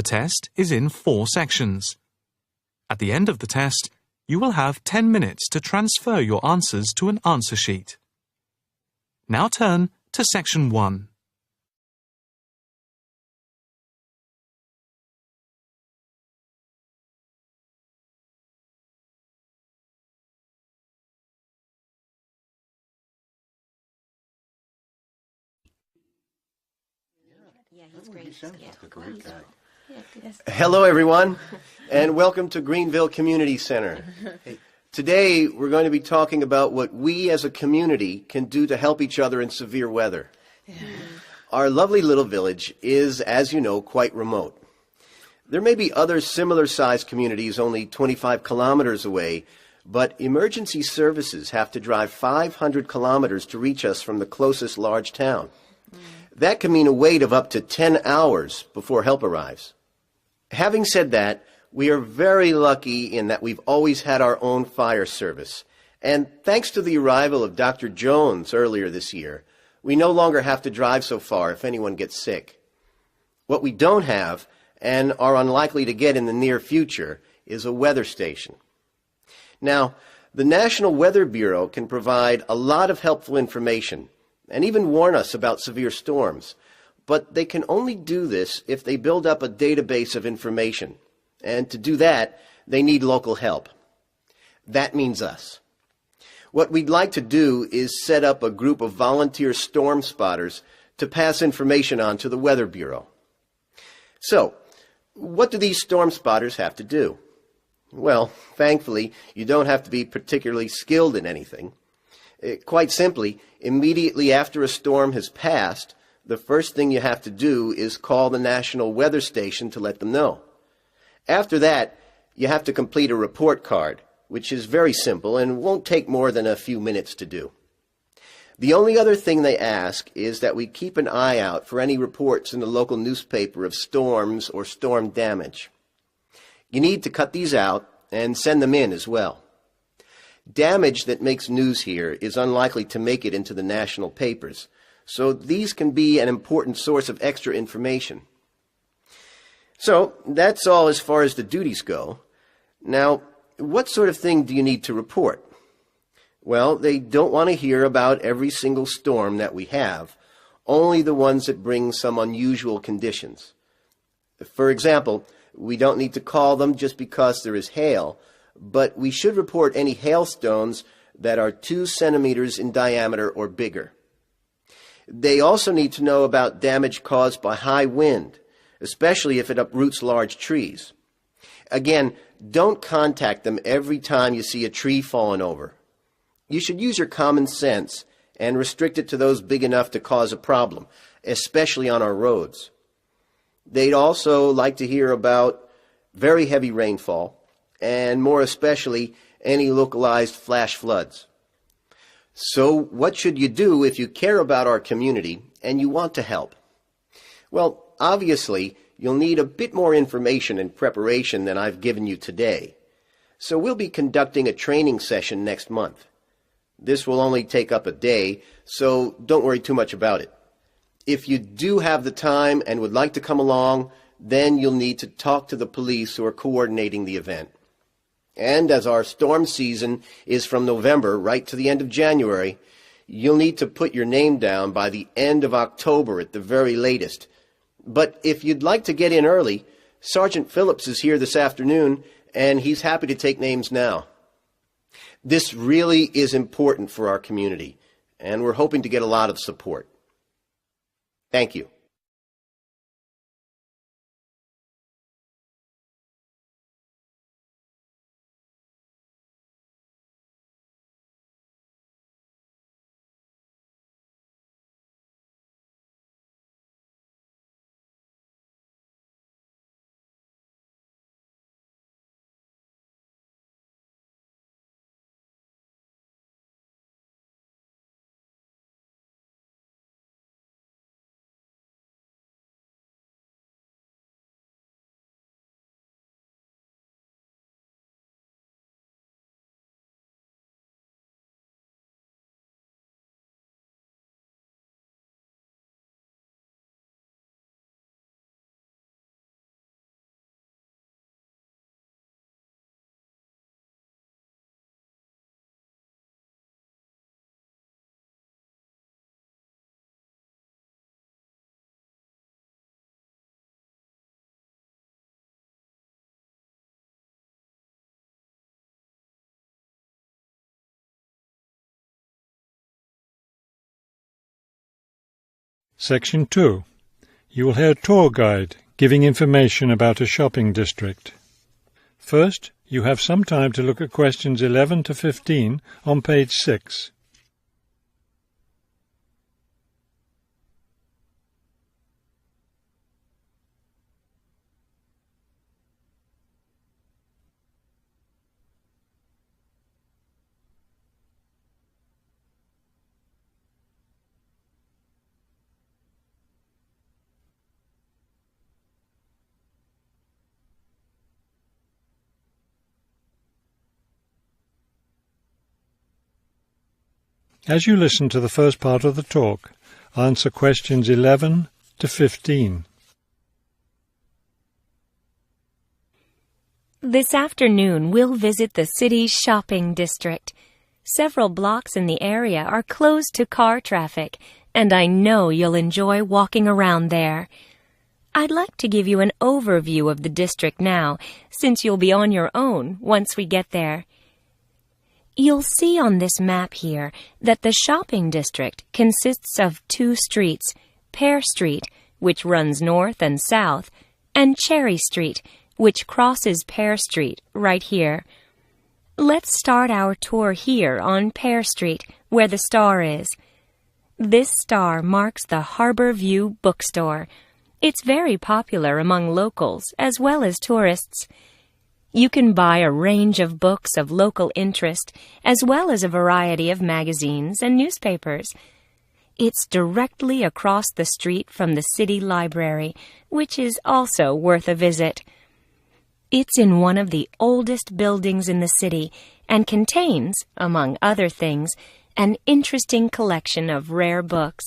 test is in 4 sections. At the end of the test, you will have 10 minutes to transfer your answers to an answer sheet. Now turn to Section 1. Yeah, he's great. He sounds like a great guy. Yes. Hello, everyone, and welcome to Greenville Community Center. Today, we're going to be talking about what we as a community can do to help each other in severe weather. Our lovely little village is, as you know, quite remote. There may be other similar-sized communities only 25 kilometers away, but emergency services have to drive 500 kilometers to reach us from the closest large town. That can mean a wait of up to 10 hours before help arrives. Having said that, we are very lucky in that we've always had our own fire service. And thanks to the arrival of Dr. Jones earlier this year, we no longer have to drive so far if anyone gets sick. What we don't have, and are unlikely to get in the near future, is a weather station. Now, the National Weather Bureau can provide a lot of helpful information and even warn us about severe storms, but they can only do this if they build up a database of information. And to do that, they need local help. That means us. What we'd like to do is set up a group of volunteer storm spotters to pass information on to the Weather Bureau. So, what do these storm spotters have to do? Well, thankfully, you don't have to be particularly skilled in anything. Quite simply, immediately after a storm has passed, the first thing you have to do is call the National Weather Station to let them know. After that, you have to complete a report card, which is very simple and won't take more than a few minutes to do. The only other thing they ask is that we keep an eye out for any reports in the local newspaper of storms or storm damage. You need to cut these out and send them in as well. Damage that makes news here is unlikely to make it into the national papers, so these can be an important source of extra information. So, that's all as far as the duties go. Now, what sort of thing do you need to report? Well, they don't want to hear about every single storm that we have, only the ones that bring some unusual conditions. For example, we don't need to call them just because there is hail, but we should report any hailstones that are 2 centimeters in diameter or bigger. They also need to know about damage caused by high wind, especially if it uproots large trees. Again, don't contact them every time you see a tree falling over. You should use your common sense and restrict it to those big enough to cause a problem, especially on our roads. They'd also like to hear about very heavy rainfall, and more especially any localized flash floods. So what should you do if you care about our community and you want to help? Well, obviously, you'll need a bit more information and preparation than I've given you today. So we'll be conducting a training session next month. This will only take up a day, so don't worry too much about it. If you do have the time and would like to come along, then you'll need to talk to the police who are coordinating the event. And as our storm season is from November right to the end of January, you'll need to put your name down by the end of October at the very latest. But if you'd like to get in early, Sergeant Phillips is here this afternoon, and he's happy to take names now. This really is important for our community, and we're hoping to get a lot of support. Thank you. Section 2. You will hear a tour guide giving information about a shopping district. First, you have some time to look at questions 11 to 15 on page 6. As you listen to the first part of the talk, answer questions 11 to 15. This afternoon, we'll visit the city's shopping district. Several blocks in the area are closed to car traffic, and I know you'll enjoy walking around there. I'd like to give you an overview of the district now, since you'll be on your own once we get there. You'll see on this map here that the shopping district consists of 2 streets, Pear Street, which runs north and south, and Cherry Street, which crosses Pear Street right here. Let's start our tour here on Pear Street, where the star is. This star marks the Harbor View bookstore. It's very popular among locals as well as tourists. You can buy a range of books of local interest, as well as a variety of magazines and newspapers. It's directly across the street from the city library, which is also worth a visit. It's in one of the oldest buildings in the city and contains, among other things, an interesting collection of rare books.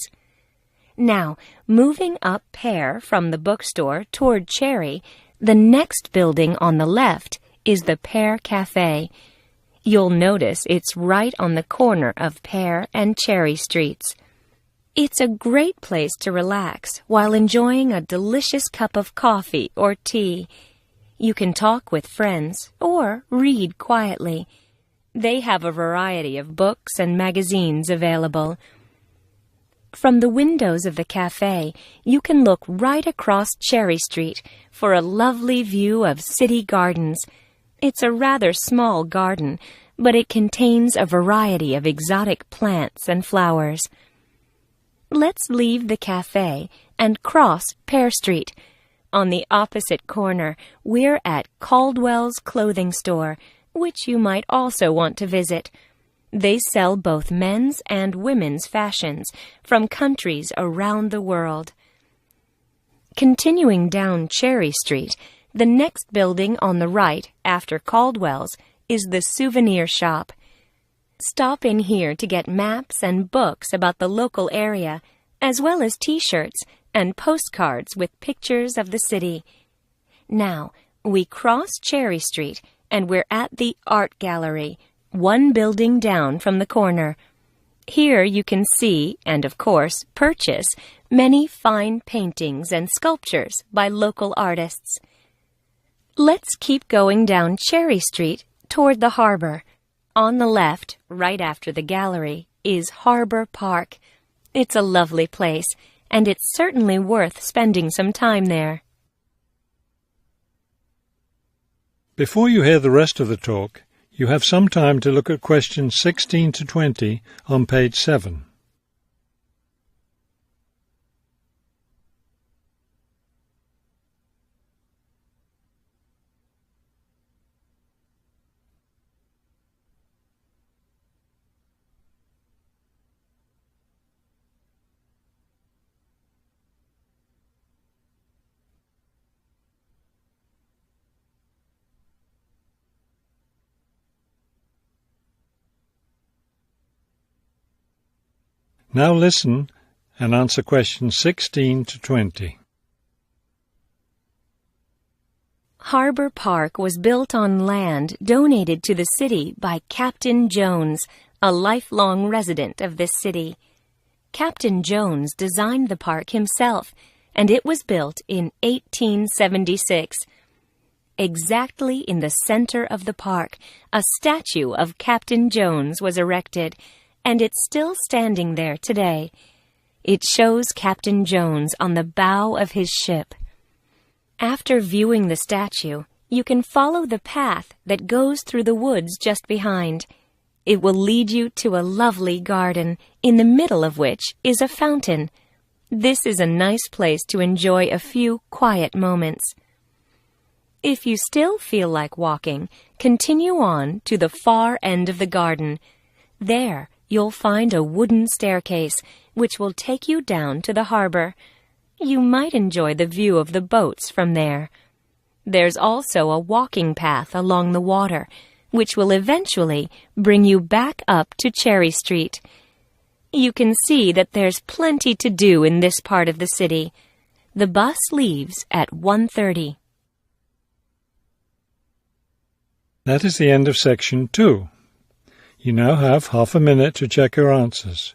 Now, moving up Pear from the bookstore toward Cherry, the next building on the left is the Pear Cafe. You'll notice it's right on the corner of Pear and Cherry Streets. It's a great place to relax while enjoying a delicious cup of coffee or tea. You can talk with friends or read quietly. They have a variety of books and magazines available. From the windows of the cafe, you can look right across Cherry Street for a lovely view of city gardens. It's a rather small garden, but it contains a variety of exotic plants and flowers. Let's leave the cafe and cross Pear Street. On the opposite corner, we're at Caldwell's clothing store, which you might also want to visit. They sell both men's and women's fashions from countries around the world. Continuing down Cherry Street, the next building on the right after Caldwell's is the souvenir shop. Stop in here to get maps and books about the local area, as well as T-shirts and postcards with pictures of the city. Now, we cross Cherry Street and we're at the Art Gallery, one building down from the corner. Here you can see, and of course purchase, many fine paintings and sculptures by local artists. Let's keep going down Cherry Street toward the harbor. On the left, right after the gallery, is Harbor Park. It's a lovely place, and it's certainly worth spending some time there. Before you hear the rest of the talk, you have some time to look at questions 16 to 20 on page 7. Now listen and answer questions 16 to 20. Harbor Park was built on land donated to the city by Captain Jones, a lifelong resident of this city. Captain Jones designed the park himself, and it was built in 1876. Exactly in the center of the park, a statue of Captain Jones was erected, and it's still standing there today. It shows Captain Jones on the bow of his ship. After viewing the statue, you can follow the path that goes through the woods just behind. It will lead you to a lovely garden, in the middle of which is a fountain. This is a nice place to enjoy a few quiet moments. If you still feel like walking, continue on to the far end of the garden. There, you'll find a wooden staircase, which will take you down to the harbor. You might enjoy the view of the boats from there. There's also a walking path along the water, which will eventually bring you back up to Cherry Street. You can see that there's plenty to do in this part of the city. The bus leaves at 1:30. That is the end of section 2. You now have half a minute to check your answers.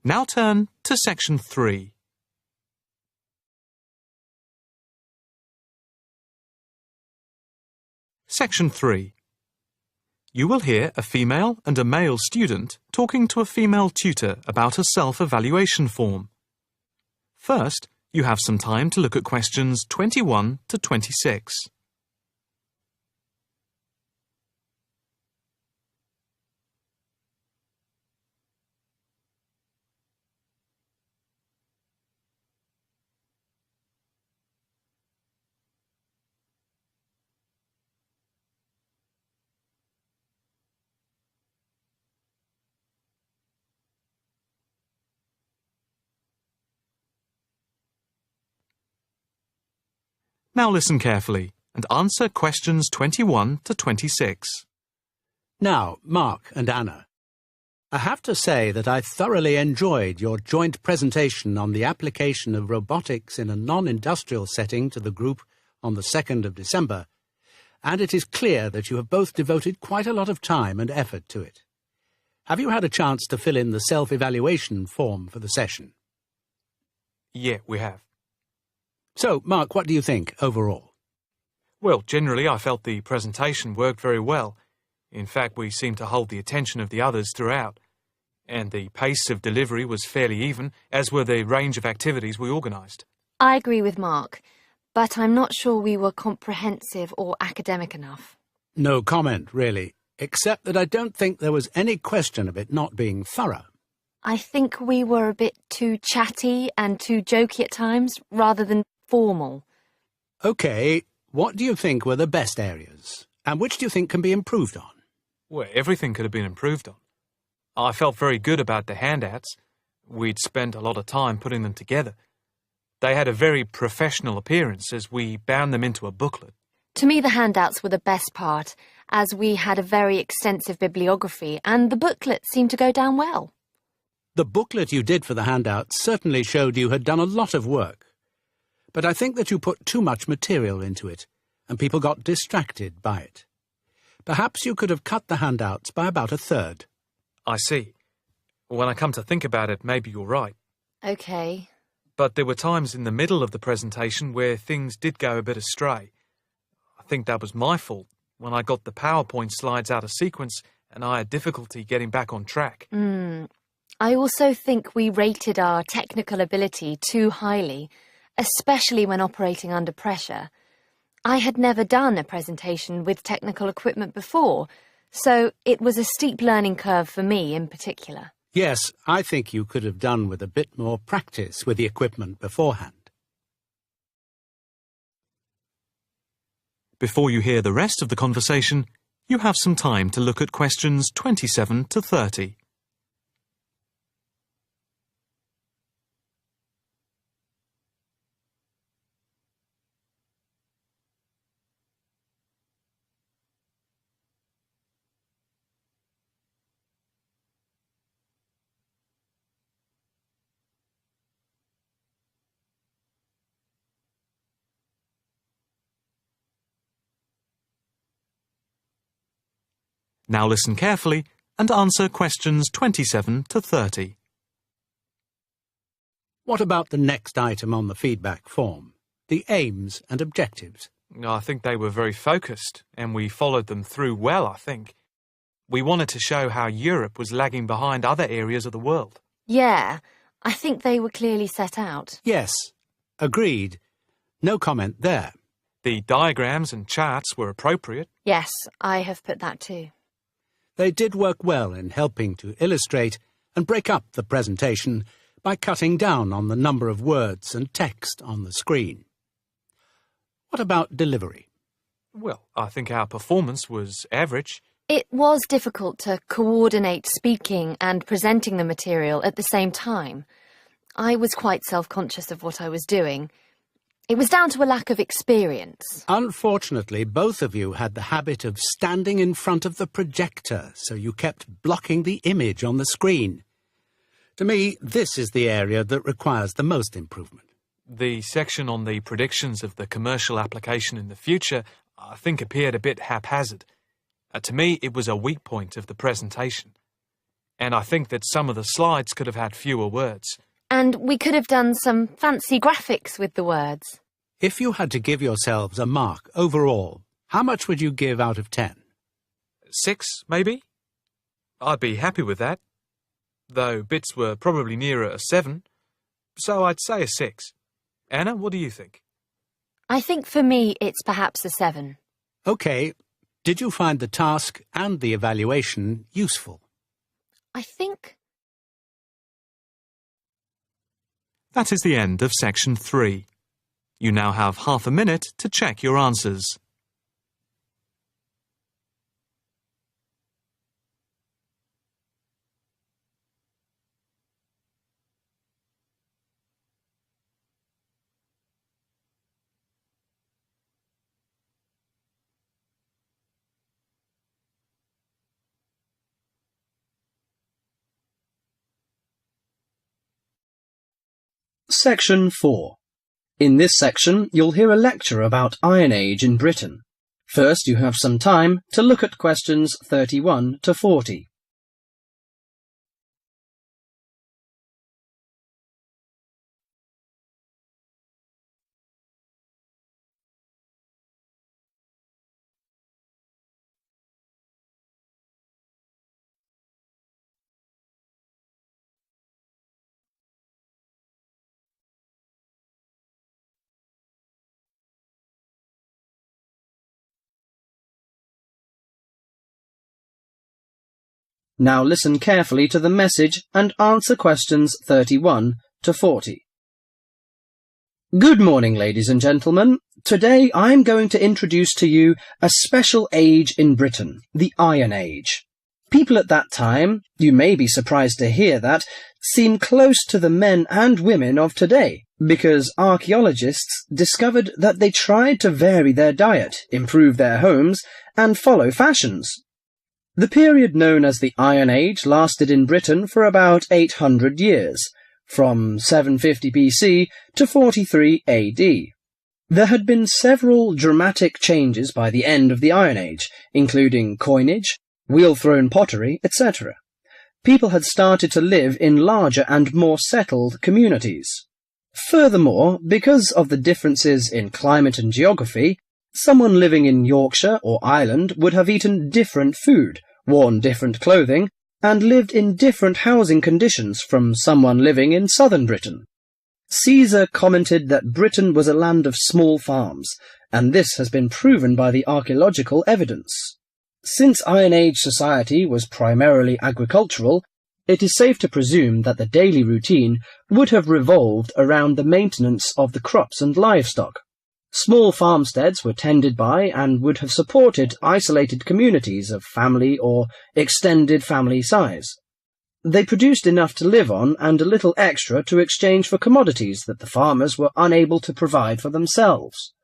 Now turn to section 3. Section 3. You will hear a female and a male student talking to a female tutor about a self-evaluation form. First, you have some time to look at questions 21 to 26. Now listen carefully and answer questions 21 to 26. Now, Mark and Anna, I have to say that I thoroughly enjoyed your joint presentation on the application of robotics in a non-industrial setting to the group on the 2nd of December, and it is clear that you have both devoted quite a lot of time and effort to it. Have you had a chance to fill in the self-evaluation form for the session? Yeah, we have. So, Mark, what do you think overall? Well, generally I felt the presentation worked very well. In fact, we seemed to hold the attention of the others throughout. And the pace of delivery was fairly even, as were the range of activities we organised. I agree with Mark, but I'm not sure we were comprehensive or academic enough. No comment, really, except that I don't think there was any question of it not being thorough. I think we were a bit too chatty and too jokey at times, rather than formal. OK, what do you think were the best areas? And which do you think can be improved on? Well, everything could have been improved on. I felt very good about the handouts. We'd spent a lot of time putting them together. They had a very professional appearance as we bound them into a booklet. To me, the handouts were the best part, as we had a very extensive bibliography, and the booklet seemed to go down well. The booklet you did for the handouts certainly showed you had done a lot of work. But I think that you put too much material into it, and people got distracted by it. Perhaps you could have cut the handouts by about a third. I see. When I come to think about it, maybe you're right. OK. But there were times in the middle of the presentation where things did go a bit astray. I think that was my fault when I got the PowerPoint slides out of sequence and I had difficulty getting back on track. I also think we rated our technical ability too highly, especially when operating under pressure. I had never done a presentation with technical equipment before, so it was a steep learning curve for me in particular. Yes, I think you could have done with a bit more practice with the equipment beforehand. Before you hear the rest of the conversation, you have some time to look at questions 27 to 30. Now listen carefully and answer questions 27 to 30. What about the next item on the feedback form? The aims and objectives. I think they were very focused, and we followed them through well, I think. We wanted to show how Europe was lagging behind other areas of the world. Yeah, I think they were clearly set out. Yes, agreed. No comment there. The diagrams and charts were appropriate. Yes, I have put that too. They did work well in helping to illustrate and break up the presentation by cutting down on the number of words and text on the screen. What about delivery? Well, I think our performance was average. It was difficult to coordinate speaking and presenting the material at the same time. I was quite self-conscious of what I was doing. It was down to a lack of experience. Unfortunately, both of you had the habit of standing in front of the projector, so you kept blocking the image on the screen. To me, this is the area that requires the most improvement. The section on the predictions of the commercial application in the future, I think, appeared a bit haphazard. To me, it was a weak point of the presentation. And I think that some of the slides could have had fewer words. And we could have done some fancy graphics with the words. If you had to give yourselves a mark overall, how much would you give out of 10? 6, maybe? I'd be happy with that. Though bits were probably nearer a 7. So I'd say a 6. Anna, what do you think? I think for me it's perhaps a 7. OK. Did you find the task and the evaluation useful? I think... That is the end of section 3. You now have half a minute to check your answers. Section 4. In this section, you'll hear a lecture about Iron Age in Britain. First, you have some time to look at questions 31 to 40. Now listen carefully to the message and answer questions 31 to 40. Good morning, ladies and gentlemen. Today I'm going to introduce to you a special age in Britain, the Iron Age. People at that time, you may be surprised to hear that, seem close to the men and women of today, because archaeologists discovered that they tried to vary their diet, improve their homes, and follow fashions. The period known as the Iron Age lasted in Britain for about 800 years, from 750 BC to 43 AD. There had been several dramatic changes by the end of the Iron Age, including coinage, wheel-thrown pottery, etc. People had started to live in larger and more settled communities. Furthermore, because of the differences in climate and geography, someone living in Yorkshire or Ireland would have eaten different food, worn different clothing, and lived in different housing conditions from someone living in southern Britain. Caesar commented that Britain was a land of small farms, and this has been proven by the archaeological evidence. Since Iron Age society was primarily agricultural, it is safe to presume that the daily routine would have revolved around the maintenance of the crops and livestock. Small farmsteads were tended by and would have supported isolated communities of family or extended family size. They produced enough to live on and a little extra to exchange for commodities that the farmers were unable to provide for themselves.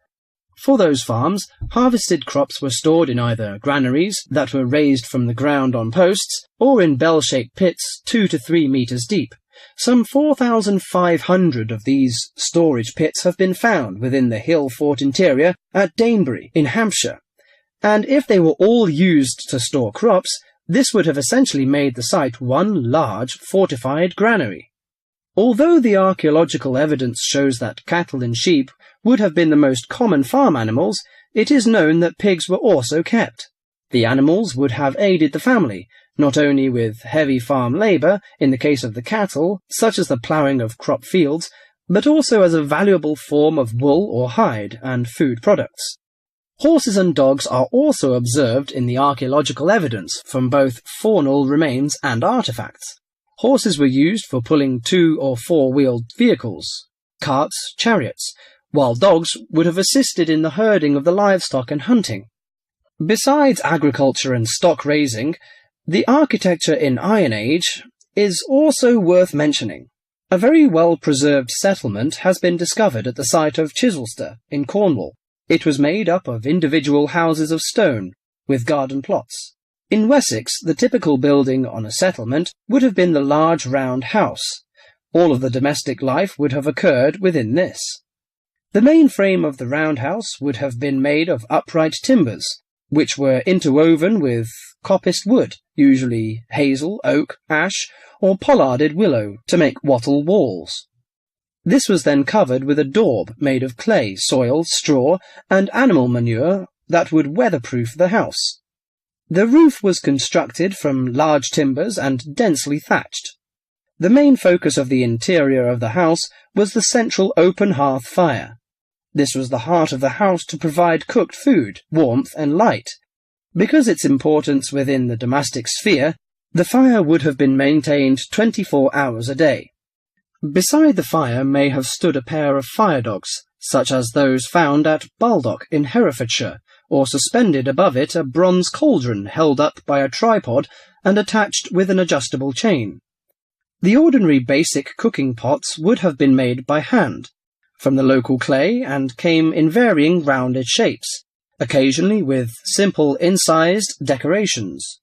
For those farms, harvested crops were stored in either granaries that were raised from the ground on posts or in bell-shaped pits 2 to 3 meters deep. Some 4,500 of these storage pits have been found within the hill fort interior at Danebury in Hampshire. and if they were all used to store crops, this would have essentially made the site one large fortified granary. Although the archaeological evidence shows that cattle and sheep would have been the most common farm animals, it is known that pigs were also kept. The animals would have aided the family, not only with heavy farm labour in the case of the cattle, such as the ploughing of crop fields, but also as a valuable form of wool or hide and food products. Horses and dogs are also observed in the archaeological evidence from both faunal remains and artefacts. Horses were used for pulling 2- or 4-wheeled vehicles, carts, chariots, while dogs would have assisted in the herding of the livestock and hunting. Besides agriculture and stock raising, the architecture in Iron Age is also worth mentioning. A very well-preserved settlement has been discovered at the site of Chislester in Cornwall. It was made up of individual houses of stone, with garden plots. In Wessex, the typical building on a settlement would have been the large round house. All of the domestic life would have occurred within this. The main frame of the round house would have been made of upright timbers, which were interwoven with coppiced wood, usually hazel, oak, ash, or pollarded willow, to make wattle walls. This was then covered with a daub made of clay, soil, straw, and animal manure that would weatherproof the house. The roof was constructed from large timbers and densely thatched. The main focus of the interior of the house was the central open hearth fire. This was the heart of the house to provide cooked food, warmth, and light. Because its importance within the domestic sphere, the fire would have been maintained 24 hours a day. Beside the fire may have stood a pair of fire dogs, such as those found at Baldock in Herefordshire, or suspended above it a bronze cauldron held up by a tripod and attached with an adjustable chain. The ordinary basic cooking pots would have been made by hand, from the local clay, and came in varying rounded shapes, occasionally with simple incised decorations.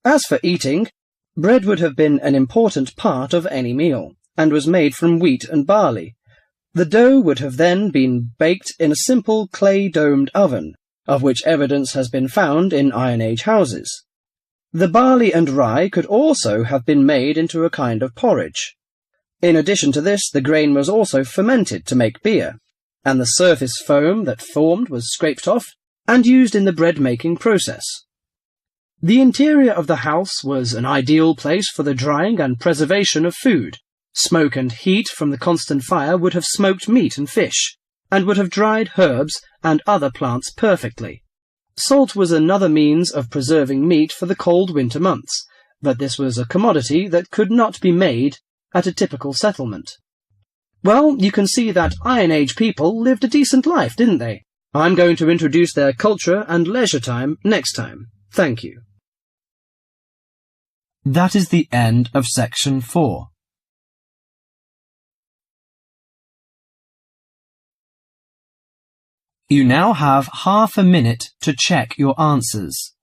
As for eating, bread would have been an important part of any meal, and was made from wheat and barley. The dough would have then been baked in a simple clay-domed oven, of which evidence has been found in Iron Age houses. The barley and rye could also have been made into a kind of porridge. In addition to this, the grain was also fermented to make beer, and the surface foam that formed was scraped off and used in the bread-making process. The interior of the house was an ideal place for the drying and preservation of food. Smoke and heat from the constant fire would have smoked meat and fish, and would have dried herbs and other plants perfectly. Salt was another means of preserving meat for the cold winter months, but this was a commodity that could not be made at a typical settlement. Well, you can see that Iron Age people lived a decent life, didn't they? I'm going to introduce their culture and leisure time next time. Thank you. That is the end of section 4. You now have half a minute to check your answers.